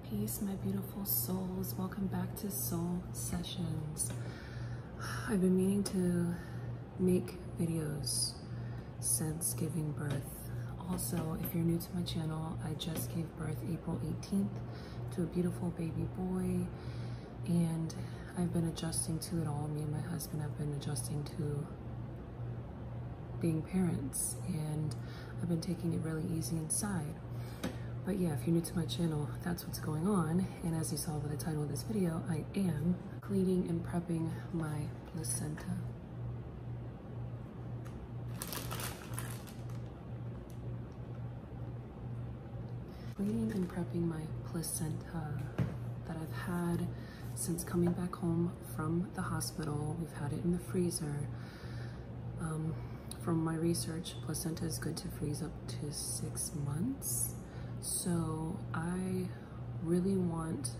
Peace, my beautiful souls. Welcome back to Soul Sessions. I've been meaning to make videos since giving birth. Also, if you're new to my channel, I just gave birth April 18th to a beautiful baby boy, and I've been adjusting to it all. Me and my husband have been adjusting to being parents, and I've been taking it really easy inside. But yeah, if you're new to my channel, that's what's going on. And as you saw by the title of this video, I am cleaning and prepping my placenta. Cleaning and prepping my placenta that I've had since coming back home from the hospital. We've had it in the freezer. From my research, placenta is good to freeze up to 6 months. So I really want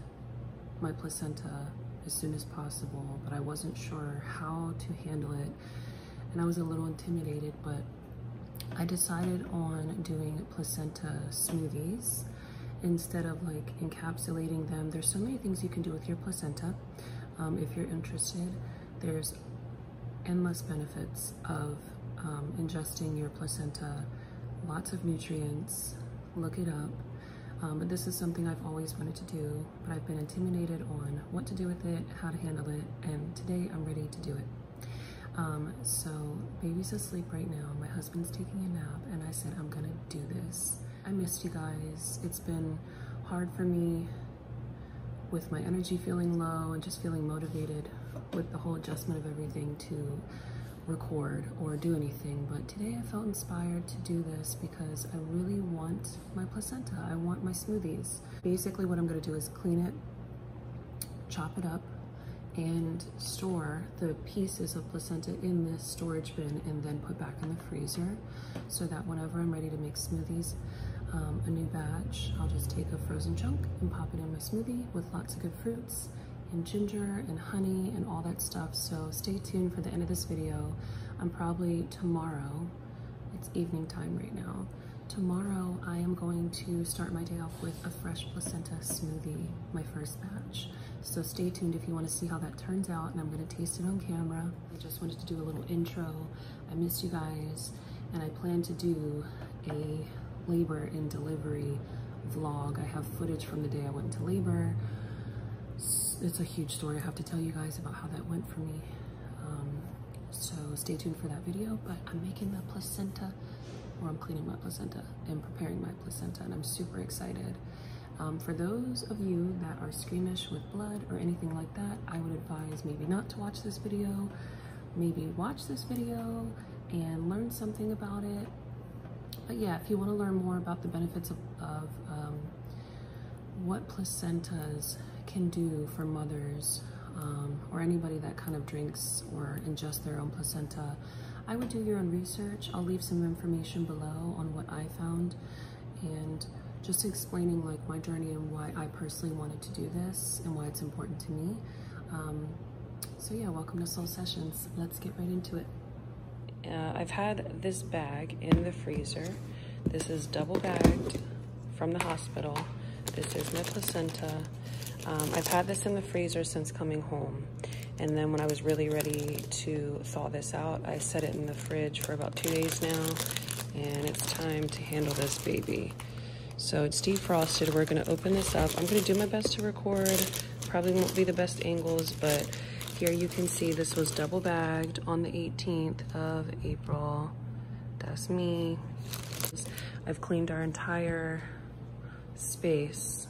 my placenta as soon as possible, but I wasn't sure how to handle it, and I was a little intimidated, but I decided on doing placenta smoothies instead of like encapsulating them. There's so many things you can do with your placenta. If you're interested, there's endless benefits of ingesting your placenta, lots of nutrients. Look it up. But this is something I've always wanted to do, but I've been intimidated on what to do with it, how to handle it, and today I'm ready to do it. So baby's asleep right now, my husband's taking a nap, and I said I'm gonna do this. I missed you guys. It's been hard for me with my energy feeling low and just feeling motivated with the whole adjustment of everything to record or do anything, but today I felt inspired to do this because I really want my placenta. I want my smoothies. Basically what I'm going to do is clean it, chop it up, and store the pieces of placenta in this storage bin and then put back in the freezer so that whenever I'm ready to make smoothies, a new batch, I'll just take a frozen chunk and pop it in my smoothie with lots of good fruits and ginger and honey and all that stuff. So stay tuned for the end of this video. I'm probably tomorrow, it's evening time right now, tomorrow I am going to start my day off with a fresh placenta smoothie, my first batch. So stay tuned if you want to see how that turns out, and I'm going to taste it on camera. I just wanted to do a little intro. I missed you guys, and I plan to do a labor and delivery vlog. I have footage from the day I went into labor. It's a huge story. I have to tell you guys about how that went for me. So stay tuned for that video, but I'm making the placenta, or I'm cleaning my placenta and preparing my placenta, and I'm super excited. For those of you that are squeamish with blood or anything like that, I would advise maybe not to watch this video, maybe watch this video and learn something about it. But yeah, if you want to learn more about the benefits of what placentas can do for mothers, or anybody that kind of drinks or ingests their own placenta, I would do your own research. I'll leave some information below on what I found and just explaining like my journey and why I personally wanted to do this and why it's important to me. So yeah, welcome to Soul Sessions. Let's get right into it. I've had this bag in the freezer. This is double bagged from the hospital. This is my placenta. I've had this in the freezer since coming home, and then when I was really ready to thaw this out, I set it in the fridge for about 2 days now, and it's time to handle this baby. So it's defrosted. We're gonna open this up. I'm gonna do my best to record. Probably won't be the best angles, but here you can see this was double bagged on the 18th of April. That's me. I've cleaned our entire space.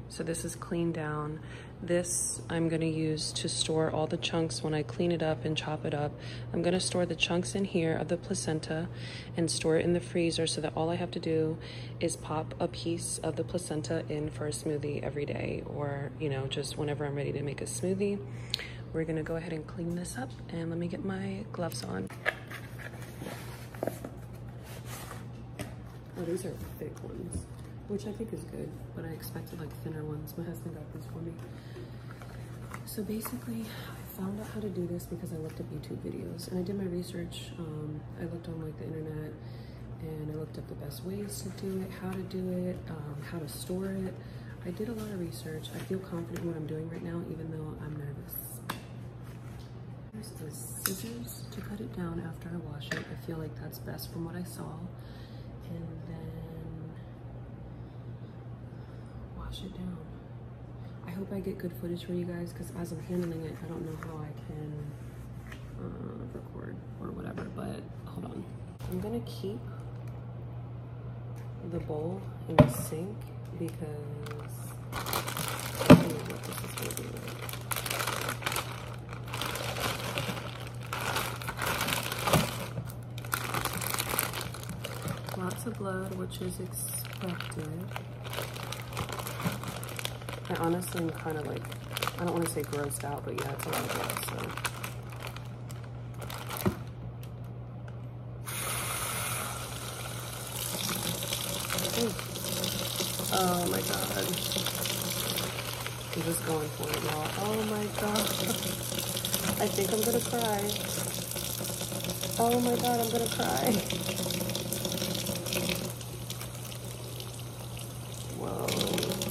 So this is cleaned down. This I'm gonna use to store all the chunks when I clean it up and chop it up. I'm gonna store the chunks in here of the placenta and store it in the freezer so that all I have to do is pop a piece of the placenta in for a smoothie every day, or you know, just whenever I'm ready to make a smoothie. We're gonna go ahead and clean this up, and let me get my gloves on. Oh, these are thick ones, which I think is good, but I expected like thinner ones. My husband got these for me. So basically, I found out how to do this because I looked up YouTube videos, and I did my research. I looked on like the internet, and I looked up the best ways to do it, how to do it, how to store it. I did a lot of research. I feel confident in what I'm doing right now, even though I'm nervous. Here's the scissors to cut it down after I wash it. I feel like that's best from what I saw. And then wash it down. I hope I get good footage for you guys, because as I'm handling it, I don't know how I can record or whatever, but hold on. I'm gonna keep the bowl in the sink because I don't know what this is gonna be like. Lots of blood, which is expected. I honestly am kind of like, I don't want to say grossed out, but yeah, it's a lot of blood, so. Ooh. Oh my god. I'm just going for it, y'all. Oh my god. I think I'm gonna cry. Oh my god, I'm gonna cry. Whoa,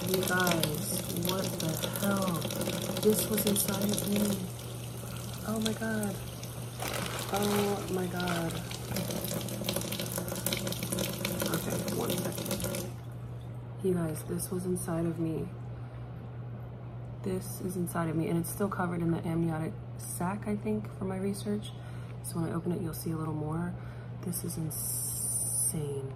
you guys, what the hell? This was inside of me. Oh my god. Oh my god. Okay, 1 second. You guys, this was inside of me. This is inside of me, and it's still covered in the amniotic sac, I think, for my research. So when I open it, you'll see a little more. This is insane.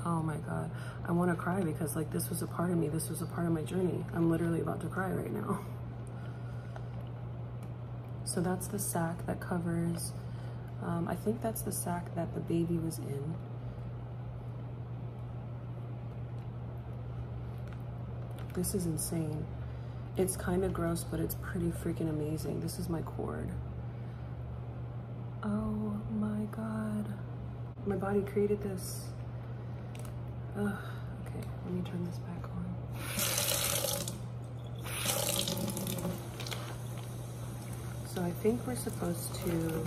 Oh my god. I want to cry because like this was a part of me. This was a part of my journey. I'm literally about to cry right now. So that's the sac that covers, I think that's the sac that the baby was in. This is insane. It's kind of gross, but it's pretty freaking amazing. This is my cord. Oh my god. My body created this. Ugh. Okay, let me turn this back on. So I think we're supposed to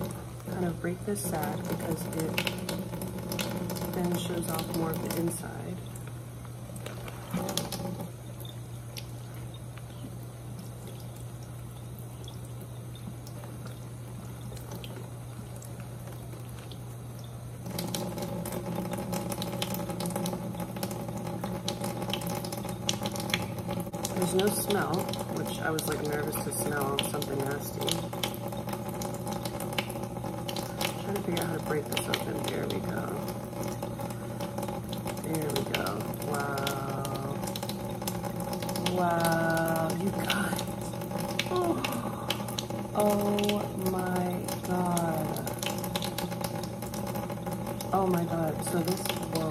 kind of break this sac because it then shows off more of the inside. There's no smell, which I was like nervous to smell something nasty. I'm trying to figure out how to break this open. There we go. There we go. Wow. Wow, you guys. Oh, oh my god. Oh my god. So this, whoa.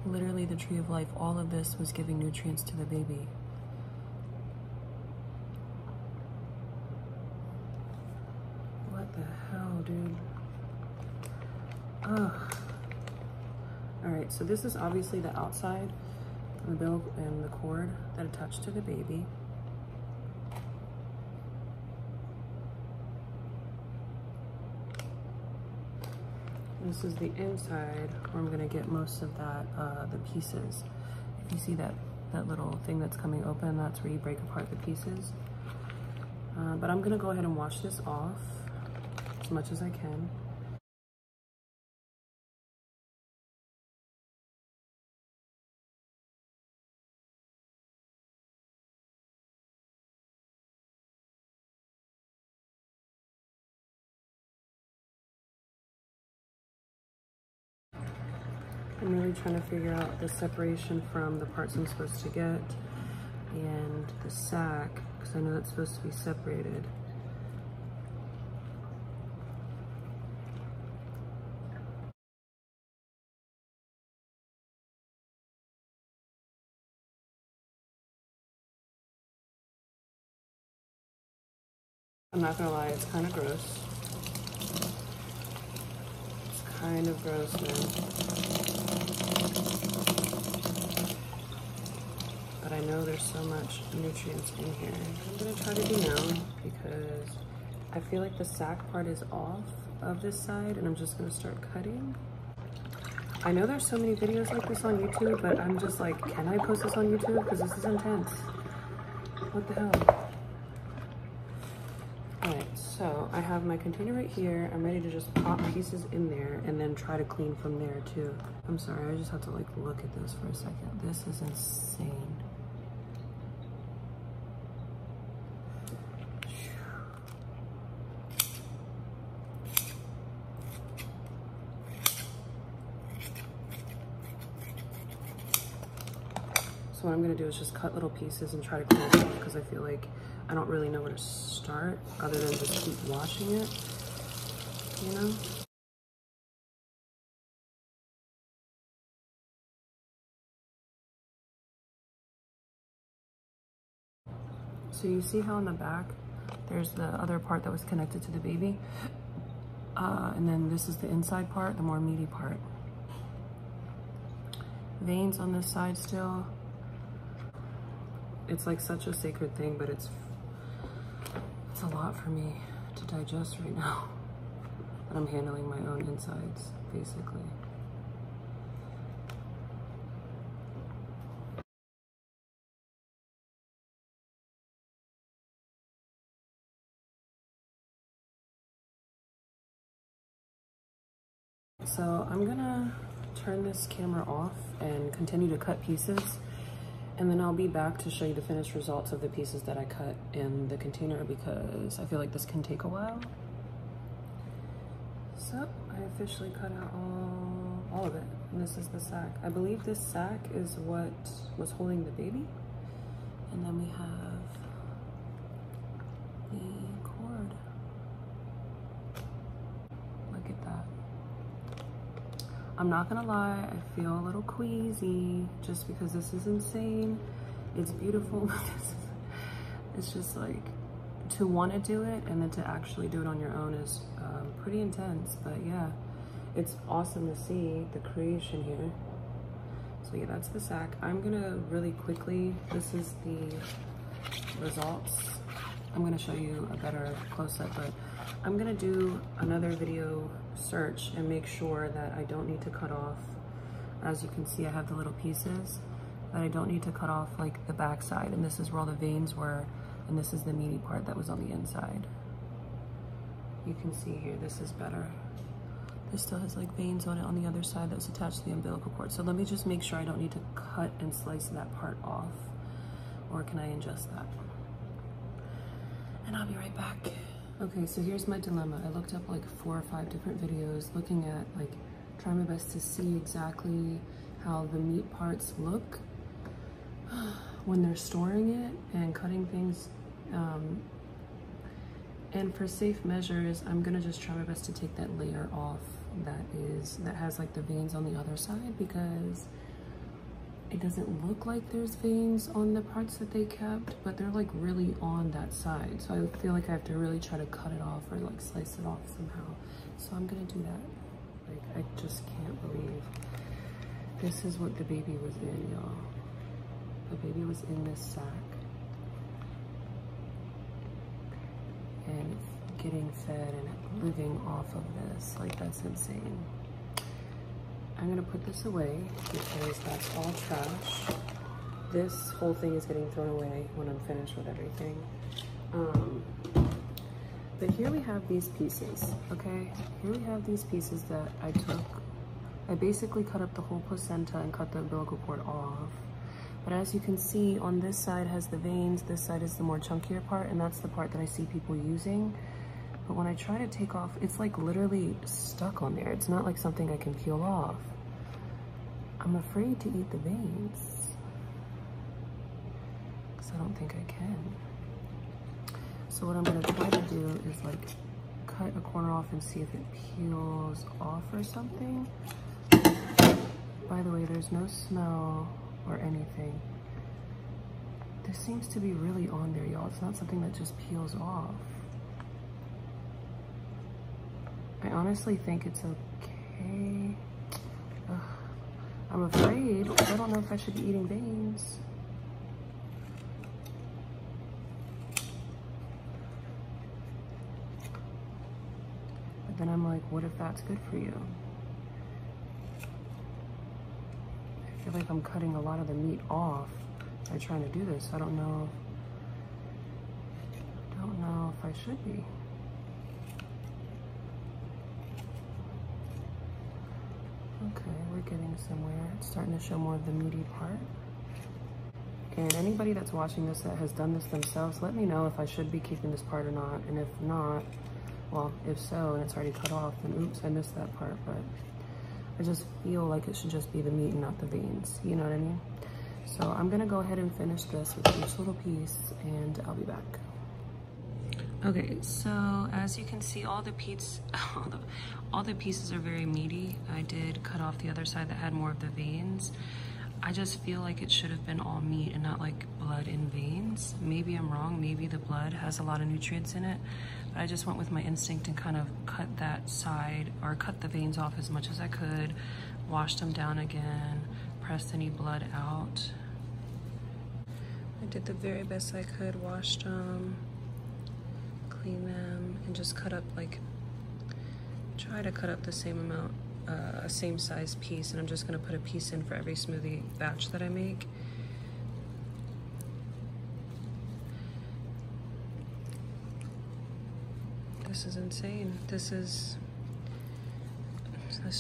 Literally the tree of life. All of this was giving nutrients to the baby. What the hell, dude? Ugh. Alright, so this is obviously the outside, the umbilical and the cord that attached to the baby. This is the inside where I'm gonna get most of that, the pieces. If you see that little thing that's coming open, that's where you break apart the pieces. But I'm gonna go ahead and wash this off as much as I can. I'm really trying to figure out the separation from the parts I'm supposed to get and the sac, because I know it's supposed to be separated. I'm not gonna lie, it's kind of gross. It's kind of gross now. But I know there's so much nutrients in here. I'm gonna try to do now because I feel like the sac part is off of this side, and I'm just gonna start cutting. I know there's so many videos like this on YouTube, but I'm just like, can I post this on YouTube? Because this is intense. What the hell? Alright, so I have my container right here. I'm ready to just pop pieces in there and then try to clean from there too. I'm sorry, I just have to like look at this for a second. This is insane. So what I'm gonna do is just cut little pieces and try to clean it up because I feel like I don't really know where to start other than just keep washing it, you know? So you see how in the back, there's the other part that was connected to the baby? And then this is the inside part, the more meaty part. Veins on this side still. It's like such a sacred thing, but it's a lot for me to digest right now. But I'm handling my own insides, basically. So I'm gonna turn this camera off and continue to cut pieces. And then I'll be back to show you the finished results of the pieces that I cut in the container because I feel like this can take a while. So I officially cut out all of it. And this is the sack. I believe this sack is what was holding the baby. And then we have the cord. Look at that. I'm not gonna lie, I feel a little queasy just because this is insane. It's beautiful. It's just like, to want to do it and then to actually do it on your own is pretty intense. But yeah, it's awesome to see the creation here. So yeah, that's the sack. I'm gonna really quickly, this is the results. I'm gonna show you a better close-up, but I'm gonna do another video search and make sure that I don't need to cut off. As you can see, I have the little pieces that I don't need to cut off, like the back side, and this is where all the veins were, and this is the meaty part that was on the inside. You can see here, this is better. This still has like veins on it on the other side that's attached to the umbilical cord. So let me just make sure I don't need to cut and slice that part off, or can I ingest that? And I'll be right back. Okay, so here's my dilemma. I looked up like 4 or 5 different videos looking at like, trying my best to see exactly how the meat parts look when they're storing it and cutting things. And for safe measures, I'm gonna just try my best to take that layer off that has like the veins on the other side, because it doesn't look like there's veins on the parts that they kept, but they're like really on that side. So I feel like I have to really try to cut it off or like slice it off somehow. So I'm gonna do that. Like, I just can't believe this is what the baby was in, y'all. The baby was in this sack. And getting fed and living off of this. Like, that's insane. I'm gonna put this away because that's all trash. This whole thing is getting thrown away when I'm finished with everything. But here we have these pieces, okay? Here we have these pieces that I took. I basically cut up the whole placenta and cut the umbilical cord off. But as you can see, on this side has the veins, this side is the more chunkier part, and that's the part that I see people using. But when I try to take off, it's like literally stuck on there. It's not like something I can peel off. I'm afraid to eat the veins, because I don't think I can. So what I'm gonna try to do is like cut a corner off and see if it peels off or something. By the way, there's no smell or anything. This seems to be really on there, y'all. It's not something that just peels off. I honestly think it's okay. Okay. Ugh. I'm afraid. I don't know if I should be eating veins. But then I'm like, what if that's good for you? I feel like I'm cutting a lot of the meat off by trying to do this. I don't know if I should be. Okay, we're getting somewhere. It's starting to show more of the meaty part. And anybody that's watching this that has done this themselves, let me know if I should be keeping this part or not. And if not, well, if so, and it's already cut off, then oops, I missed that part. But I just feel like it should just be the meat and not the veins. You know what I mean? So I'm gonna go ahead and finish this with each little piece, and I'll be back. Okay, so as you can see, all the pieces are very meaty. I did cut off the other side that had more of the veins. I just feel like it should have been all meat and not like blood and veins. Maybe I'm wrong, maybe the blood has a lot of nutrients in it, but I just went with my instinct and kind of cut that side, or cut the veins off as much as I could, washed them down again, pressed any blood out. I did the very best I could, washed them, clean them, and just cut up, like, try to cut up the same amount, same size piece, and I'm just gonna put a piece in for every smoothie batch that I make. This is insane. This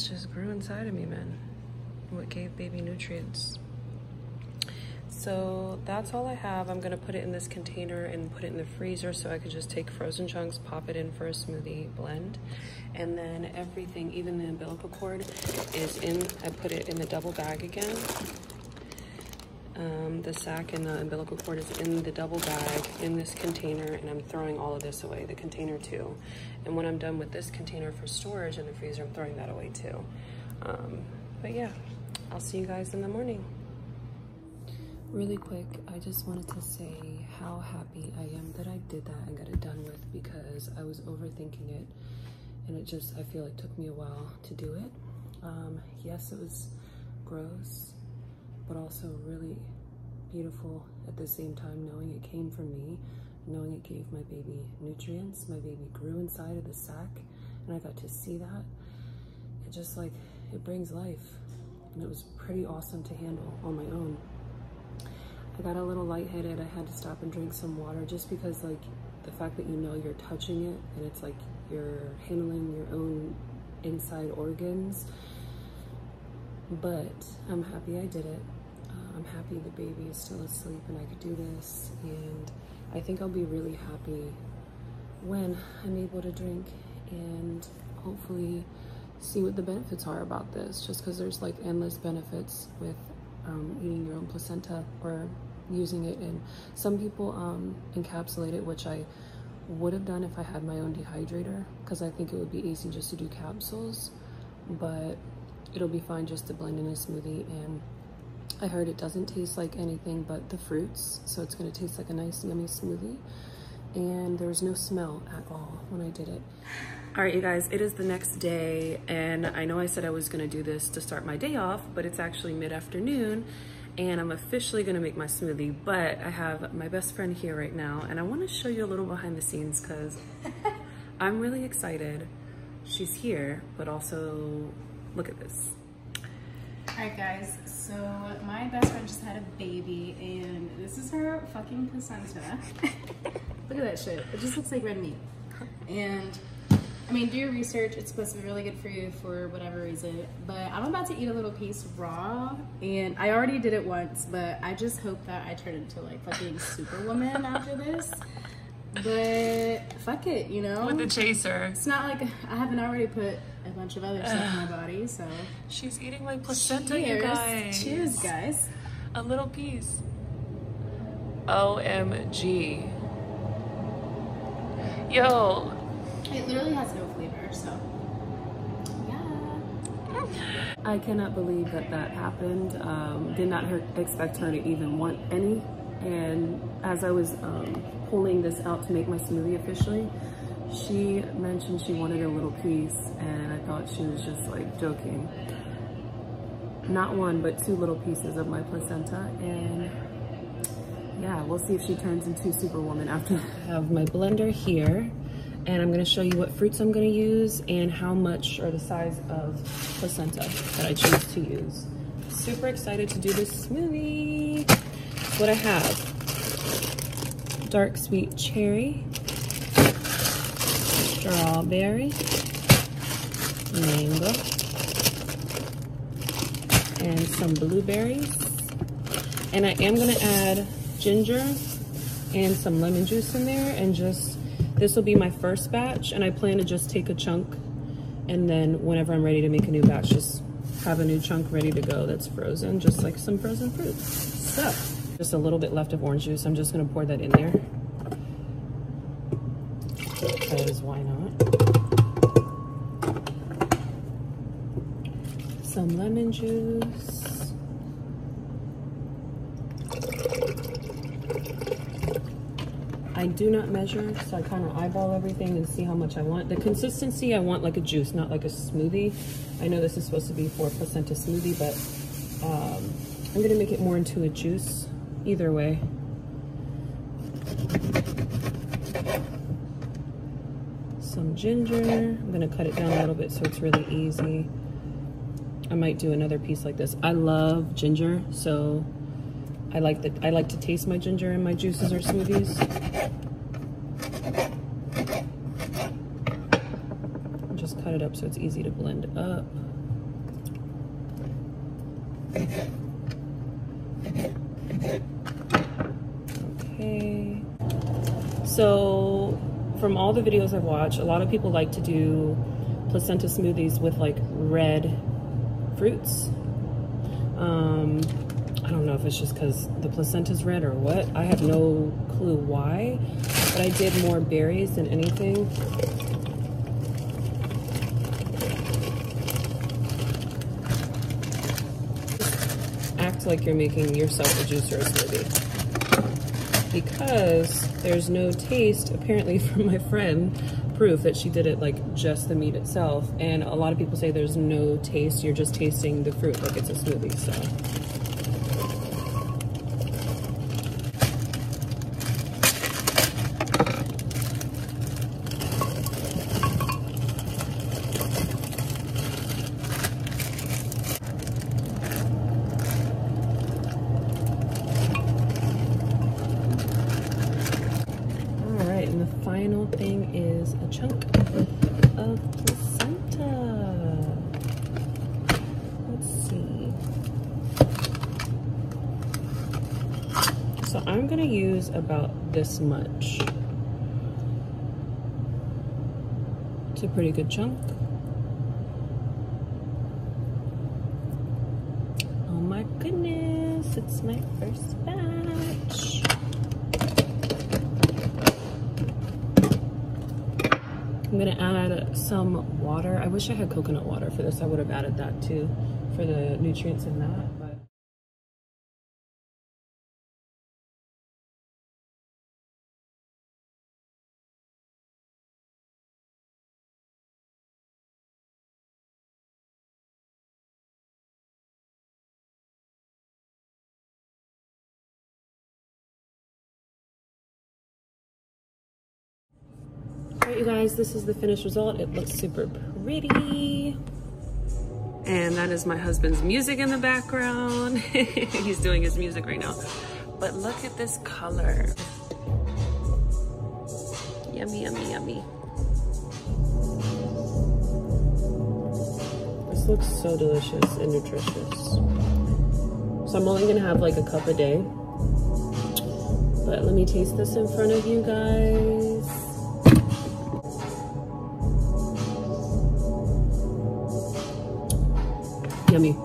just grew inside of me, man. What gave baby nutrients. So that's all I have. I'm gonna put it in this container and put it in the freezer so I could just take frozen chunks, pop it in for a smoothie blend. And then everything, even the umbilical cord, is in, I put it in the double bag again. The sack and the umbilical cord is in the double bag in this container, and I'm throwing all of this away, the container too. And when I'm done with this container for storage in the freezer, I'm throwing that away too. But yeah, I'll see you guys in the morning. Really quick, I just wanted to say how happy I am that I did that and got it done with, because I was overthinking it, and it just, I feel like, took me a while to do it. Yes, it was gross, but also really beautiful at the same time, knowing it came from me, knowing it gave my baby nutrients. My baby grew inside of the sack, and I got to see that. It just, like, it brings life, and it was pretty awesome to handle on my own. I got a little lightheaded. I had to stop and drink some water, just because, like, the fact that you know you're touching it and it's like you're handling your own inside organs. But I'm happy I did it. I'm happy the baby is still asleep and I could do this. And I think I'll be really happy when I'm able to drink and hopefully see what the benefits are about this, just because there's like endless benefits with eating your own placenta or using it. And some people encapsulate it, which I would have done if I had my own dehydrator, because I think it would be easy just to do capsules, but it'll be fine just to blend in a smoothie. And I heard it doesn't taste like anything but the fruits, so it's going to taste like a nice yummy smoothie. And there was no smell at all when I did it. All right, you guys, it is the next day, and I know I said I was gonna do this to start my day off, but it's actually mid-afternoon, and I'm officially gonna make my smoothie. But I have my best friend here right now, and I wanna show you a little behind the scenes, because I'm really excited. She's here, but also, look at this. All right, guys, so my best friend just had a baby, and this is her fucking placenta. Look at that shit. It just looks like red meat. And I mean, do your research. It's supposed to be really good for you for whatever reason. But I'm about to eat a little piece raw, and I already did it once, but I just hope that I turn into like fucking Superwoman after this. But fuck it, you know? With the chaser. It's not like I haven't already put a bunch of other stuff in my body, so. She's eating my placenta, cheers. you guys. Cheers, guys. A little piece. OMG. Yo. It literally has no flavor, so yeah. I cannot believe that that happened. Did not expect her to even want any. And as I was pulling this out to make my smoothie officially, She mentioned she wanted a little piece, and I thought she was just like joking. Not one, but 2 little pieces of my placenta, and yeah, we'll see if she turns into Superwoman after. I have my blender here, and I'm gonna show you what fruits I'm gonna use and how much or the size of placenta that I choose to use. Super excited to do this smoothie. That's what I have. Dark sweet cherry, strawberry, mango, and some blueberries. And I am gonna add ginger and some lemon juice in there, and just, this will be my first batch, and I plan to just take a chunk, and then whenever I'm ready to make a new batch, just have a new chunk ready to go that's frozen, just like some frozen fruit. So, just a little bit left of orange juice. I'm just gonna pour that in there, because why not? Some lemon juice. I do not measure, so I kind of eyeball everything and see how much I want. The consistency, I want like a juice, not like a smoothie. I know this is supposed to be for placenta smoothie, but I'm gonna make it more into a juice either way. Some ginger. I'm gonna cut it down a little bit so it's really easy. I might do another piece like this. I love ginger, so I like to taste my ginger in my juices or smoothies. Just cut it up so it's easy to blend up. Okay. So from all the videos I've watched, a lot of people like to do placenta smoothies with like red fruits. I don't know if it's just because the placenta's red or what. I have no clue why, but I did more berries than anything. Act like you're making yourself a juice or a smoothie. Because there's no taste, apparently, from my friend, proof that she did it like just the meat itself. And a lot of people say there's no taste, you're just tasting the fruit like it's a smoothie, so. Final thing is a chunk of placenta. Let's see. So I'm gonna use about this much. It's a pretty good chunk. Oh my goodness, it's my first batch. I'm gonna add some water. I wish I had coconut water for this. I would have added that too for the nutrients in that. But alright, you guys, this is the finished result. It looks super pretty. And that is my husband's music in the background. He's doing his music right now. But look at this color. Yummy, yummy, yummy. This looks so delicious and nutritious. So I'm only gonna have like a cup a day. But let me taste this in front of you guys. Yummy.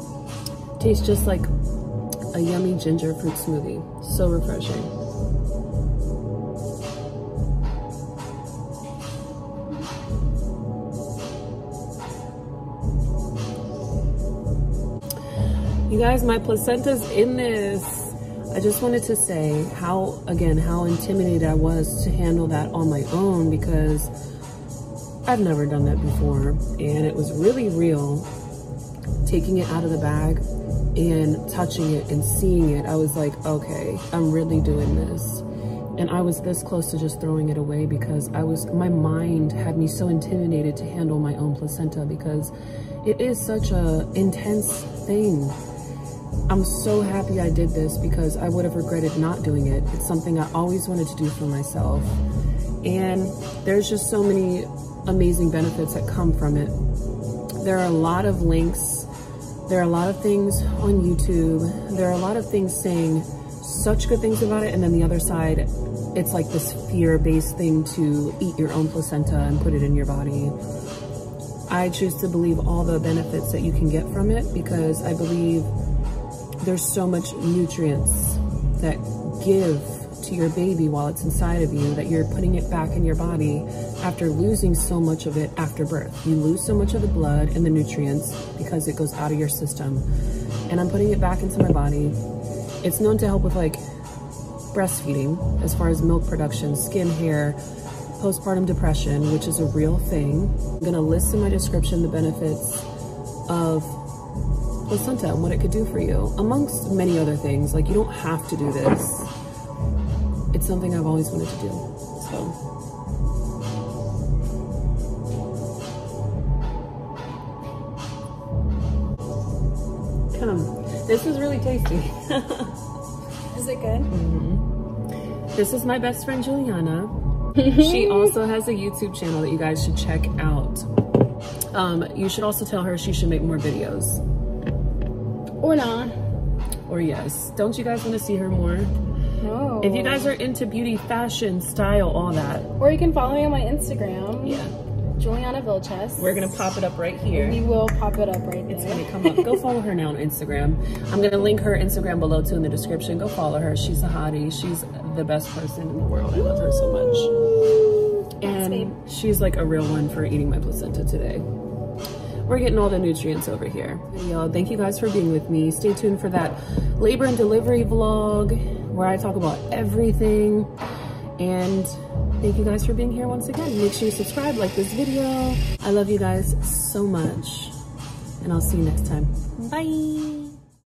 Tastes just like a yummy ginger fruit smoothie. So refreshing. You guys, my placenta's in this. I just wanted to say how intimidated I was to handle that on my own, because I've never done that before, and it was really real. Taking it out of the bag and touching it and seeing it, I was like, okay, I'm really doing this. And I was this close to just throwing it away because my mind had me so intimidated to handle my own placenta because it is such a intense thing. I'm so happy I did this because I would have regretted not doing it. It's something I always wanted to do for myself. And there's just so many amazing benefits that come from it. There are a lot of links. There are a lot of things on YouTube. There are a lot of things saying such good things about it. And then the other side, it's like this fear-based thing to eat your own placenta and put it in your body. I choose to believe all the benefits that you can get from it because I believe there's so much nutrients that give to your baby while it's inside of you that you're putting it back in your body after losing so much of it after birth. You lose so much of the blood and the nutrients because it goes out of your system. And I'm putting it back into my body. It's known to help with like breastfeeding as far as milk production, skin, hair, postpartum depression, which is a real thing. I'm gonna list in my description the benefits of placenta and what it could do for you, amongst many other things. Like, you don't have to do this. It's something I've always wanted to do, so. Come, this is really tasty. Is it good? Mm-hmm. This is my best friend, Juliana. She also has a YouTube channel that you guys should check out. You should also tell her she should make more videos. Or not. Or yes. Don't you guys want to see her more? No. If you guys are into beauty, fashion, style, all that. Or you can follow me on my Instagram. Yeah. Juliana Vilches. We're going to pop it up right here. We will pop it up right there. It's going to come up. Go follow her now on Instagram. I'm going to link her Instagram below too in the description. Go follow her. She's a hottie. She's the best person in the world. I love her so much. And she's like a real one for eating my placenta today. We're getting all the nutrients over here. Y'all, thank you guys for being with me. Stay tuned for that labor and delivery vlog where I talk about everything. And thank you guys for being here once again. Make sure you subscribe, like this video. I love you guys so much. And I'll see you next time. Bye.